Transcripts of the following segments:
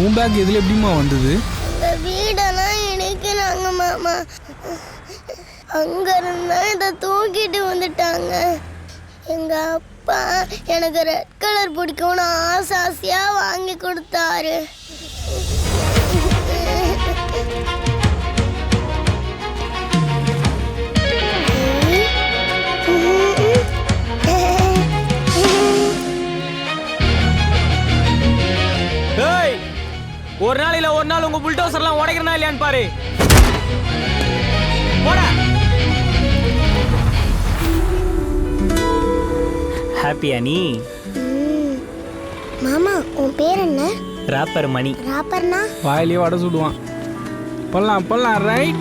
உன் பேக் இதில் எப்படிமா வந்தது? வீடெல்லாம் இணைக்கிறாங்க மாமா. அங்க இருந்தா இதை தூக்கிட்டு வந்துட்டாங்க. எங்க அப்பா எனக்கு ரெட் கலர் பிடிக்கும்னு ஆசையா வாங்கி கொடுத்தாரு. ஒரு நாள் இல்ல ஒரு நாள் உங்க புல்டோசர்லாம் உடைக்கிறனா இல்லையான்னு பாரு. போடா. ஹாப்பியா நீ? மாமா உன் பேர் என்ன? ராப்பர் மணி. ராப்பர்னா வாயிலே வடை சுடுவான். போலாம் ரைட்.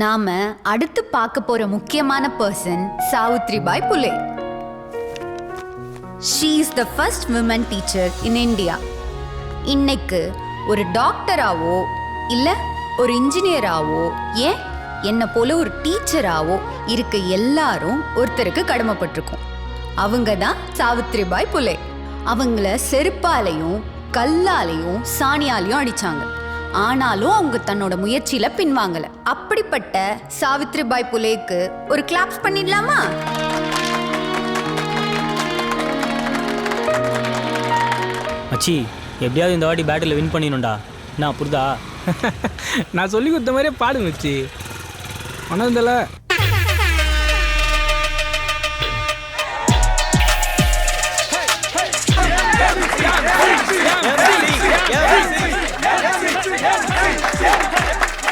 நாம அடுத்து பார்க்க போற முக்கியமான person Savitribai Phule. She is the first women teacher in India. இன்னைக்கு ஒரு டாக்டராவோ இல்ல ஒரு இன்ஜினியராவோ ஏன் என்ன போல ஒரு டீச்சராவோ இருக்க எல்லாரும் ஒருத்தருக்கு கடமைப்பட்டிருக்கோம். அவங்க தான் சாவித்ரிபாய் புலே. அவங்கள செருப்பாலையும் கல்லாலையும் சாணியாலையும் அடிச்சாங்க. ஆனாலும் அவங்க தன்னோட முயற்சியில பின்வாங்கல. அப்படிப்பட்ட சாவித்ரிபாய் புலேக்கு ஒரு கிளாப்ஸ் பண்ணிடலாமா? மச்சி எப்படியாவது இந்த வாட்டி பேட்டில் வின் பண்ணிடணும்டா. நான் புரிதா? நான் சொல்லி கொடுத்த மாதிரியே பாடு வச்சு ஒன்றும்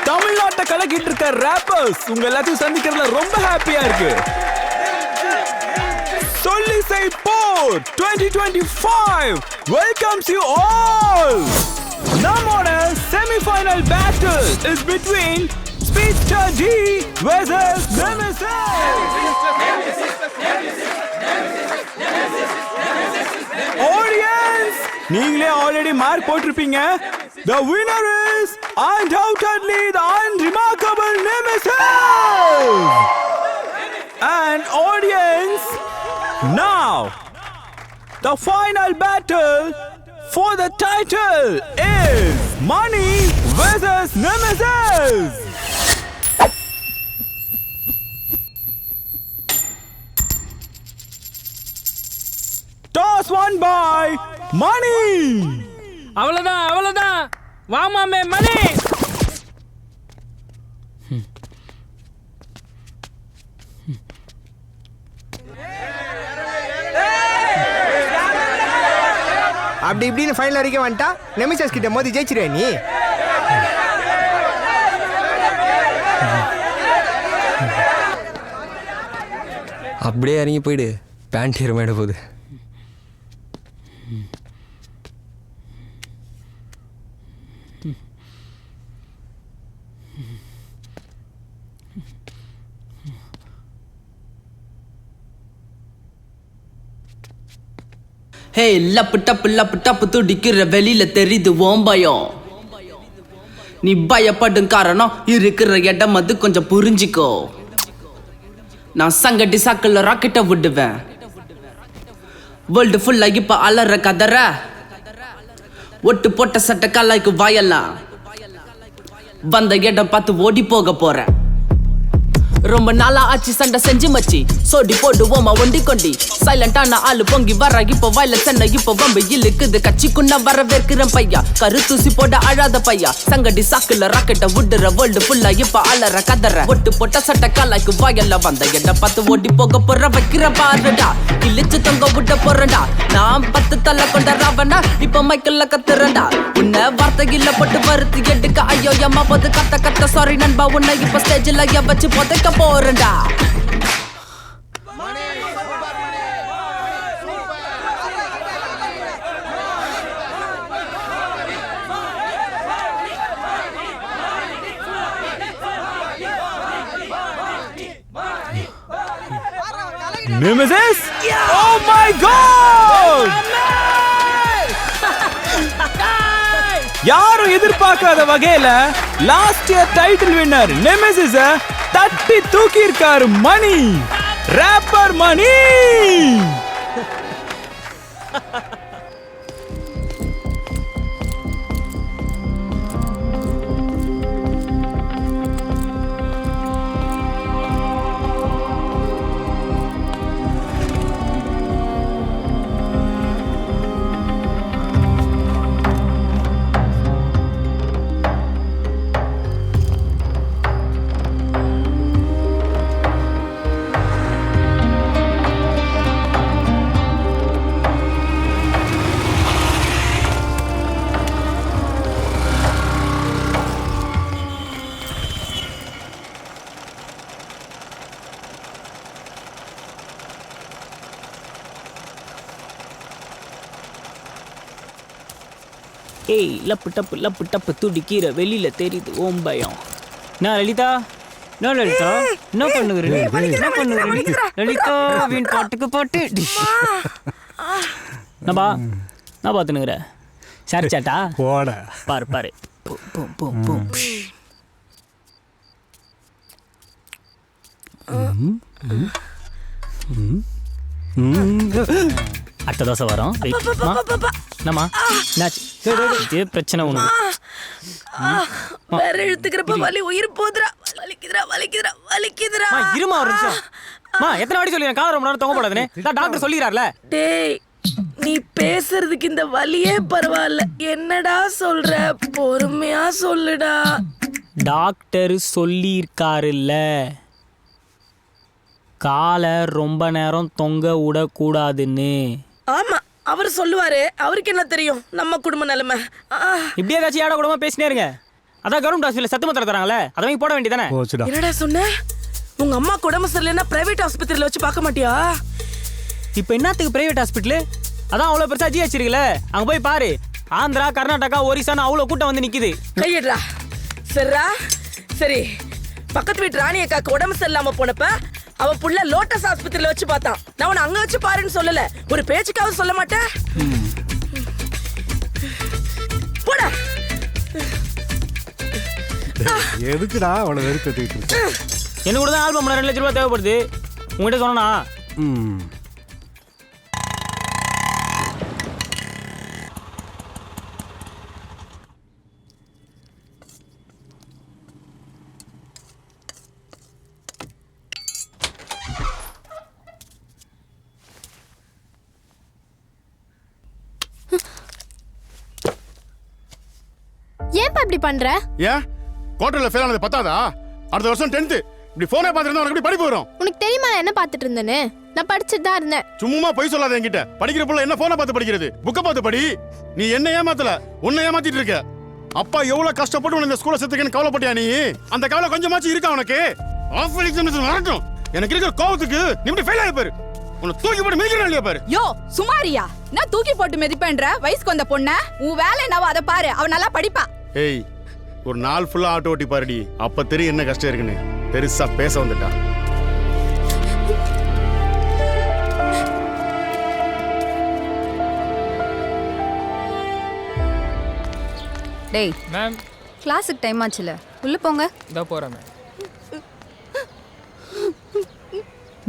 தமிழ்நாட்டை கலக்கிட்டு இருக்க ராப்பர்ஸ் உங்க எல்லாத்தையும் சந்திக்கிறதுல ரொம்ப ஹாப்பியா இருக்கு. சொல்லிசை போர் 2025 welcomes you all. நம்மோட semi-final battle is between Speedster D versus Nemesis. Audience, நீங்களே ஆல்ரெடி மார்க் போட்டிருப்பீங்க. The winner is undoubtedly the unremarkable Nemesis. And audience, now the final battle for the title is Money versus Nemesis. Toss one by Money. அவ்வளவுதான் வாமாமே மணி. அப்படி இப்படின்னு final வரைக்கும் வந்துட்டா nemesis கிட்ட மோதி ஜெயிச்சிருவே நீ. அப்படியே இறங்கி போயிடு, பேண்ட் ஹீரோமேட போகுது. ஹே லப்பு டப்பு துடிக்கிற வெளியில தெரியுது ஓம்பயம். நீ பயப்படும் காரணம் இருக்கிற இடம் அது கொஞ்சம் புரிஞ்சிக்கோ. நான் சங்கட்டி சாக்குல ராக்கெட்ட விடுவேன். வேர்ல்டு ஃபுல்லா இப்ப அலற கதற ஒட்டு போட்ட சட்ட கல்லாய்க்கு வாயலாம். வந்த இடம் பார்த்து ஓடி போக போறேன். ரொம்ப நாளா ஆச்சு சண்டை செஞ்சு மச்சி சோடி போடுவோமா ஒண்டி கொண்டி. சைலண்டான ஆளு பொங்கி வர இப்ப வயல சென்ன இப்ப வம்பு இழுக்குது. கட்சிக்குன்ன வரவேற்கிறேன் பையா, கருத்தூசி போட அழாத பையா. சங்கடி சாக்குல ராக்கெட்ட விடுற வேர்ல்டு ஃபுல்லா இப்ப அலற கதற ஒட்டு போட்ட சட்ட காலாய்க்கு வாயல்ல. வந்த இடம் பார்த்து ஓடி போக போற வைக்கிற பாருடா. கிழிச்சு தொங்க விட்ட போறடா. நான் 10 தலை கொண்ட ராவணா இப்ப மைக்கல்ல கத்துறடா. உன்னை வார்த்தையில போட்டு வருத்தி எடுக்க ஐயோ எம்மா போது கத்த சாரி நண்பா. உன்னை இப்ப ஸ்டேஜ்ல வச்சு போதைக்க போறடா. Nemesis? Yeah! Oh my God! எதிர்பார்க்காத வகையில லாஸ்ட் இயர் டைட்டில் வின்னர் நெமெசிஸ தட்டி தூக்கி இருக்காரு மணி, ராப்பர் மணி. ஏய் லப்பு டப்பு துடிக்கிற வெளியில தெரியுது ஓம் பயம். நான் லலிதா, என்ன லலிதா, என்ன பண்ணுகிறீ, என்ன பண்ணுகிறீ லலிதா? வீண் பாட்டுக்கு பாட்டு நபா நான் பார்த்துனுங்கிற சரி சாட்டா போட பாரு பாரு. அடுத்த தோசை வரும். என்னம்மா என்னாச்சு? பிரச்சனை ஒண்ணு வேற இழுத்துக்கிறப்ப வலி உயிர் போதுரா. வலிக்குதுரா. இருமா ஒரு நிமிஷம். எத்தனை வாட்டி சொல்லி கால ரொம்ப நேரம் தொங்க போடாதுன்னு டாக்டர் சொல்லிடுறாருல. டேய், நீ பேசுறதுக்கு இந்த வலியே பரவாயில்ல. என்னடா சொல்ற? பொறுமையா சொல்லுடா. டாக்டர் சொல்லியிருக்காருல்ல, காலை ரொம்ப நேரம் தொங்க விடக்கூடாதுன்னு. ஆமா, அவர் சொல்லுவாரு. அவருக்கு என்ன தெரியும் நம்ம குடும்ப நிலைமை? இப்படியே ஏதாச்சும் ஏடா கூடமா பேசினே இருங்க. அதான் கவர்மெண்ட் ஹாஸ்பிட்டல் சத்து மாத்திரை தராங்களே, அதை வாங்கி போட வேண்டியதானே. என்னடா சொன்ன? உங்க அம்மா உடம்பு சரியில்லைன்னா பிரைவேட் ஆஸ்பத்திரியில வச்சு பார்க்க மாட்டியா? இப்போ என்னத்துக்கு பிரைவேட் ஹாஸ்பிட்டலு? அதான் அவ்வளோ பெருசா ஜிஹெச் இருக்குல்ல, அங்கே போய் பாரு. ஆந்திரா, கர்நாடகா, ஒரிசான்னு அவ்வளோ கூட்டம் வந்து நிக்குது. கையிடுறா. சரிடா, சரி. பக்கத்து வீட்டு ராணி அக்காக்கு உடம்பு சரியில்லாம போனப்ப அவ புள்ள லோட்டஸ் ஆஸ்பத்திரியில வச்சு பார்த்தான். நான் உன்னை அங்க வச்சு பாருன்னு சொல்லல, ஒரு பேச்சுக்காவது சொல்ல மாட்டேன். போடா. எதுக்குடா அவனை வெறுக்கட்டிட்டு இருக்க? என்ன கூட தான் ஆல்பம் 2 லட்சம் ரூபாய் தேவைப்படுது. உங்ககிட்ட சொன்னா ஏன்பா இப்படி பண்ற? ஏன் குவார்டர்ல ஃபெயில் ஆனது பத்தாதா? அடுத்த வருஷம் 10th இப்படி போனே பார்த்துட்டு உனக்கு எப்படி படிப்பு வரும்? உனக்கு தெரியுமா நான் என்ன பார்த்துட்டு இருந்தேன்னு? நான் படிச்சுட்டு தான் இருந்தேன். சும்மா போய் சொல்லாத என்கிட்ட. படிக்கிற புள்ள என்ன போனை பார்த்து படிக்கிறது? புக்கை பார்த்து படி. நீ என்ன ஏமாத்தல, உன்னை ஏமாத்திட்டு இருக்க. அப்பா எவ்வளவு கஷ்டப்பட்டு உன்னை இந்த ஸ்கூல்ல சேர்த்துக்கன்னு கவலைப்பட்டியா நீ? அந்த கவலை கொஞ்சமாச்சும் இருக்கா உனக்கு? ஆஃப் எக்ஸாமினேஷன் வரட்டும். எனக்கு இருக்கிற கோவத்துக்கு நீ இப்படி ஃபெயில் ஆகி பாரு. உன்னை தூக்கி போட்டு மிதிக்கிறேன் இல்லையா பாரு. யோ சுமாரியா, நான் தூக்கி போட்டு மிதிப்பேன்ற வயசுக்கு வந்த பொண்ண. உன் வேலை என்னவோ அதை பாரு, அவ நல்லா படிப்பா. ஏய், ஒரு நாள் ஃபுல்லா ஆட்டோ ஓட்டி பாருடி, அப்ப தெரியும் என்ன கஷ்டம் இருக்குன்னு. பெருசா பேச வந்துட்டா. டேய் மேம் கிளாஸுக்கு டைம் ஆச்சுல, உள்ள போங்க. இதோ போகிறேன் மேம்.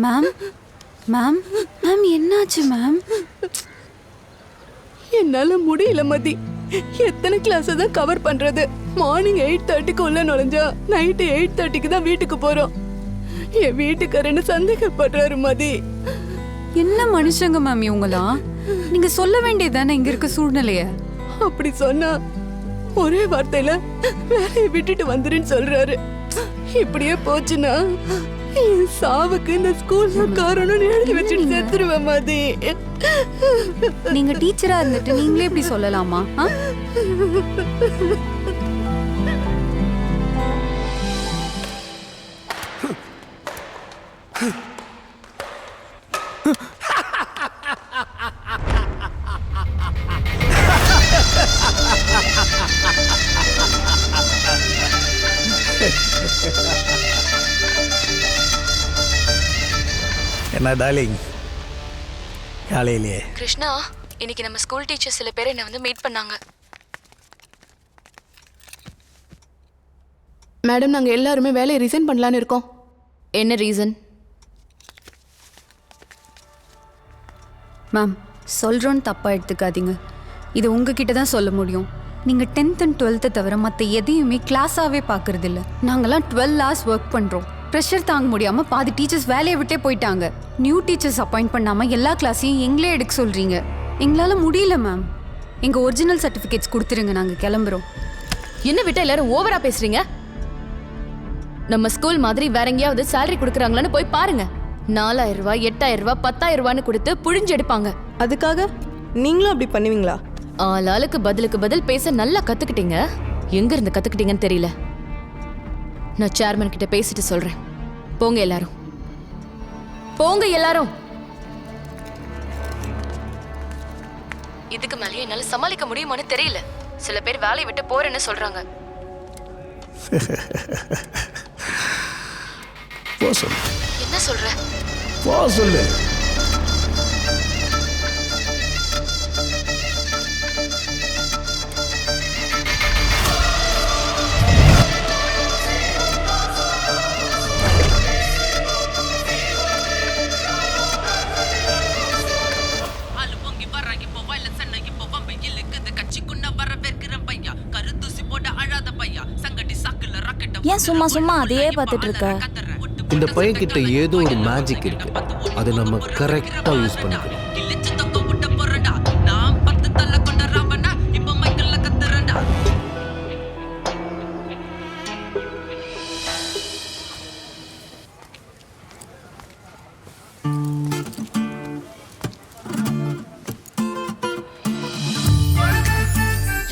மேம் மேம் மேம் என்னாச்சு மேம்? என்னால முடியல மதி. எத்தனை கிளாஸ் தான் கவர் பண்றது? மார்னிங் 8:30க்கு உள்ள நுழைஞ்சா நைட்டு 8:30க்கு தான் வீட்டுக்கு போறோம். என் வீட்டுக்காரன்னு சந்தேகப்படுறாரு மதி. என்ன மனுஷங்க மேம் இவங்களாம்? நீங்க சொல்ல வேண்டியதானே இங்க இருக்க சூழ்நிலைய. அப்படி சொன்னா ஒரே வார்த்தையில வேலையை விட்டுட்டு வந்துருன்னு சொல்றாரு. இப்படியே போச்சுன்னா என் சாவுக்கு இந்த ஸ்கூல்ல காரணம் எழுதி வச்சுட்டு செத்துருவேன் மதி. நீங்க டீச்சரா இருந்துட்டு நீங்களே இப்படி சொல்லலாமா? என்ன டார்லிங் காலையிலே? கிருஷ்ணா, இன்னைக்கு நம்ம ஸ்கூல் டீச்சர் சில பேர் என்னை வந்து மீட் பண்ணாங்க. மேடம் நாங்க எல்லாருமே வேலையை ரிசைன் பண்ணலான்னு இருக்கோம். என்ன ரீசன்? மேம் சொல்கிறோன்னு தப்பாக எடுத்துக்காதீங்க. இது உங்ககிட்ட தான் சொல்ல முடியும். நீங்கள் 10th and 12th தவிர மற்ற எதையுமே கிளாஸாகவே பார்க்குறது இல்லை. நாங்கள்லாம் 12 hours ஒர்க் பண்ணுறோம். ப்ரெஷர் தாங்க முடியாமல் பாதி டீச்சர்ஸ் வேலையை விட்டே போயிட்டாங்க. நியூ டீச்சர்ஸ் அப்பாயிண்ட் பண்ணாமல் எல்லா கிளாஸையும் எங்களே எடுக்க சொல்கிறீங்க. எங்களால் முடியல மேம். எங்கள் ஒரிஜினல் சர்டிஃபிகேட்ஸ் கொடுத்துருங்க, நாங்கள் கிளம்புறோம். என்ன விட்டா எல்லாரும் ஓவரா பேசுறீங்க? நம்ம ஸ்கூல் மாதிரி வேற எங்கேயாவது சேலரி கொடுக்குறாங்களான்னு போய் பாருங்க. 4000 ரூபாய், 8000 ரூபாய், 10,000 ரூபான்னு கொடுத்து புழிஞ்சு எடுப்பாங்க. அதுக்காக நீங்களும் அப்படி பண்ணுவீங்களா? ஆளாளுக்கு பதிலுக்கு பதில் பேச நல்லா கத்துக்கிட்டீங்க. எங்க இருந்து கத்துக்கிட்டீங்கன்னு தெரியல. நான் சேர்மன் கிட்ட பேசிட்டு சொல்றேன். போங்க எல்லாரும், போங்க எல்லாரும். இதுக்கு மேலே என்னால சமாளிக்க முடியுமான்னு தெரியல. சில பேர் வேலையை விட்டு போறேன்னு சொல்றாங்க. என்ன சொல்ற? சொல்லு. ஏன் சும்மா சும்மா அதையே பார்த்துட்டு இருக்க? இந்த பையன் கிட்ட ஏதோ ஒரு மேஜிக் இருக்கு. அதை நம்ம கரெக்டா யூஸ் பண்ணிக்கணும்.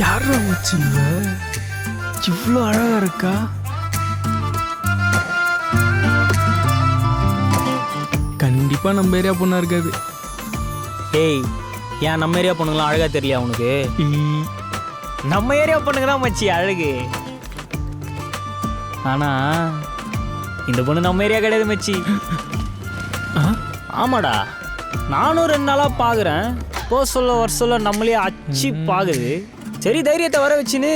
யாரா வச்சு இவ்வளோ அழகா இருக்கா? கண்டிப்பா நம்ம ஏரியா பொண்ணா இருக்காது. ஏய், ஏன் நம்ம ஏரியா பொண்ணுங்களாம் அழகா தெரியல உனக்கு? நம்ம ஏரியா பொண்ணுங்க தான் மச்சி அழகு. ஆனா இந்த பொண்ணு நம்ம ஏரியா கிடையாது மச்சி. ஆமாடா, நானும் 2 நாளா பாக்குறேன். வர சொல்ல நம்மளே அச்சு பாக்குது. சரி, தைரியத்தை வர வச்சுன்னு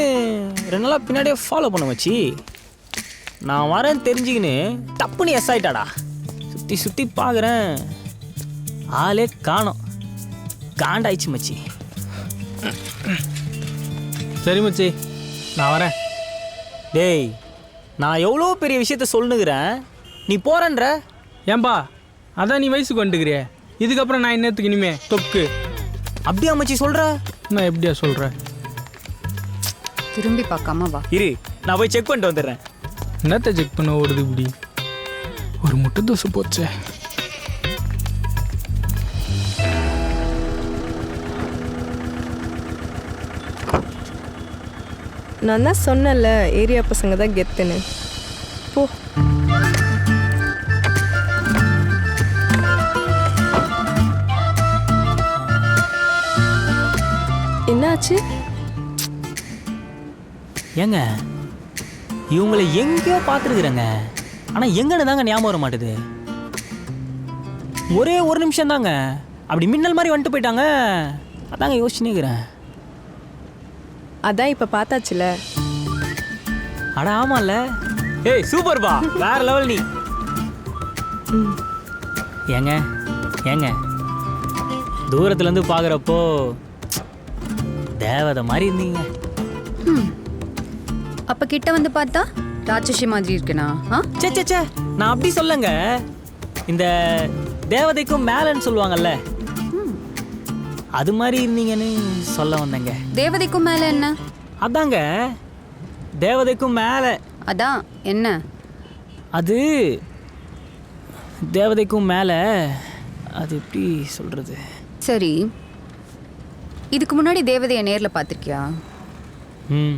2 நாளா பின்னாடியே ஃபாலோ பண்ண மச்சி. நான் வரேன்னு தெரிஞ்சுக்கின்னு டப்புன்னு எஸ் ஆயிட்டாடா. சுற்றி சுற்றி பார்க்குறேன், ஆளே காணோம். காண்டாயிடுச்சு மச்சி. சரி மச்சி, நான் வரேன். டேய், நான் எவ்வளோ பெரிய விஷயத்த சொல்லுங்கிறேன், நீ போறேன்ற. ஏன்பா, அதான் நீ வயசுக்கு வந்துக்கிறிய. இதுக்கப்புறம் நான் என்னத்துக்கு இனிமே தொக்கு? அப்படியா மச்சி சொல்ற? நான் எப்படியா சொல்கிறேன்? திரும்பி பார்க்காம வா. இரு, நான் போய் செக் பண்ணிட்டு வந்துடுறேன். என்னத்தை செக் பண்ண ஓடுது இப்படி? ஒரு முட்டை தோசை போச்சே. நான் தான் சொன்னேன்ல, ஏரியா பசங்க தான் கெத்துன்னு. போ. என்னாச்சு? ஏங்க, இவங்களை எங்கேயோ பார்த்துருக்குறேங்க. ஆனால் எங்கன்னு தாங்க ஞாபகம் வர மாட்டுது. ஒரே ஒரு நிமிஷம் தாங்க அப்படி மின்னல் மாதிரி வந்துட்டு போயிட்டாங்க. அதாங்க யோசிச்சுன்னேக்கிறேன். அதான் இப்போ பார்த்தாச்சுல. அட ஆமாம்ல. ஏய் சூப்பர்பா, வேற லெவல் நீ. ஏங்க ஏங்க, தூரத்துலேருந்து பார்க்குறப்போ தேவதை மாதிரி இருந்தீங்க. அப்போ கிட்ட வந்து பார்த்தா ராட்சசி மாதிரி இருக்குண்ணா? சே சே சே, நான் அப்படி சொல்லுங்க. இந்த தேவதைக்கும் மேலன்னு சொல்லுவாங்கல்ல, அது மாதிரி இருந்தீங்கன்னு சொல்ல வந்தேங்க. தேவதைக்கும் மேலே என்ன? அதாங்க, தேவதைக்கும் மேலே. அதான் என்ன? அது தேவதைக்கும் மேலே, அது எப்படி சொல்கிறது? சரி, இதுக்கு முன்னாடி தேவதையை நேரில் பார்த்துருக்கியா? ம்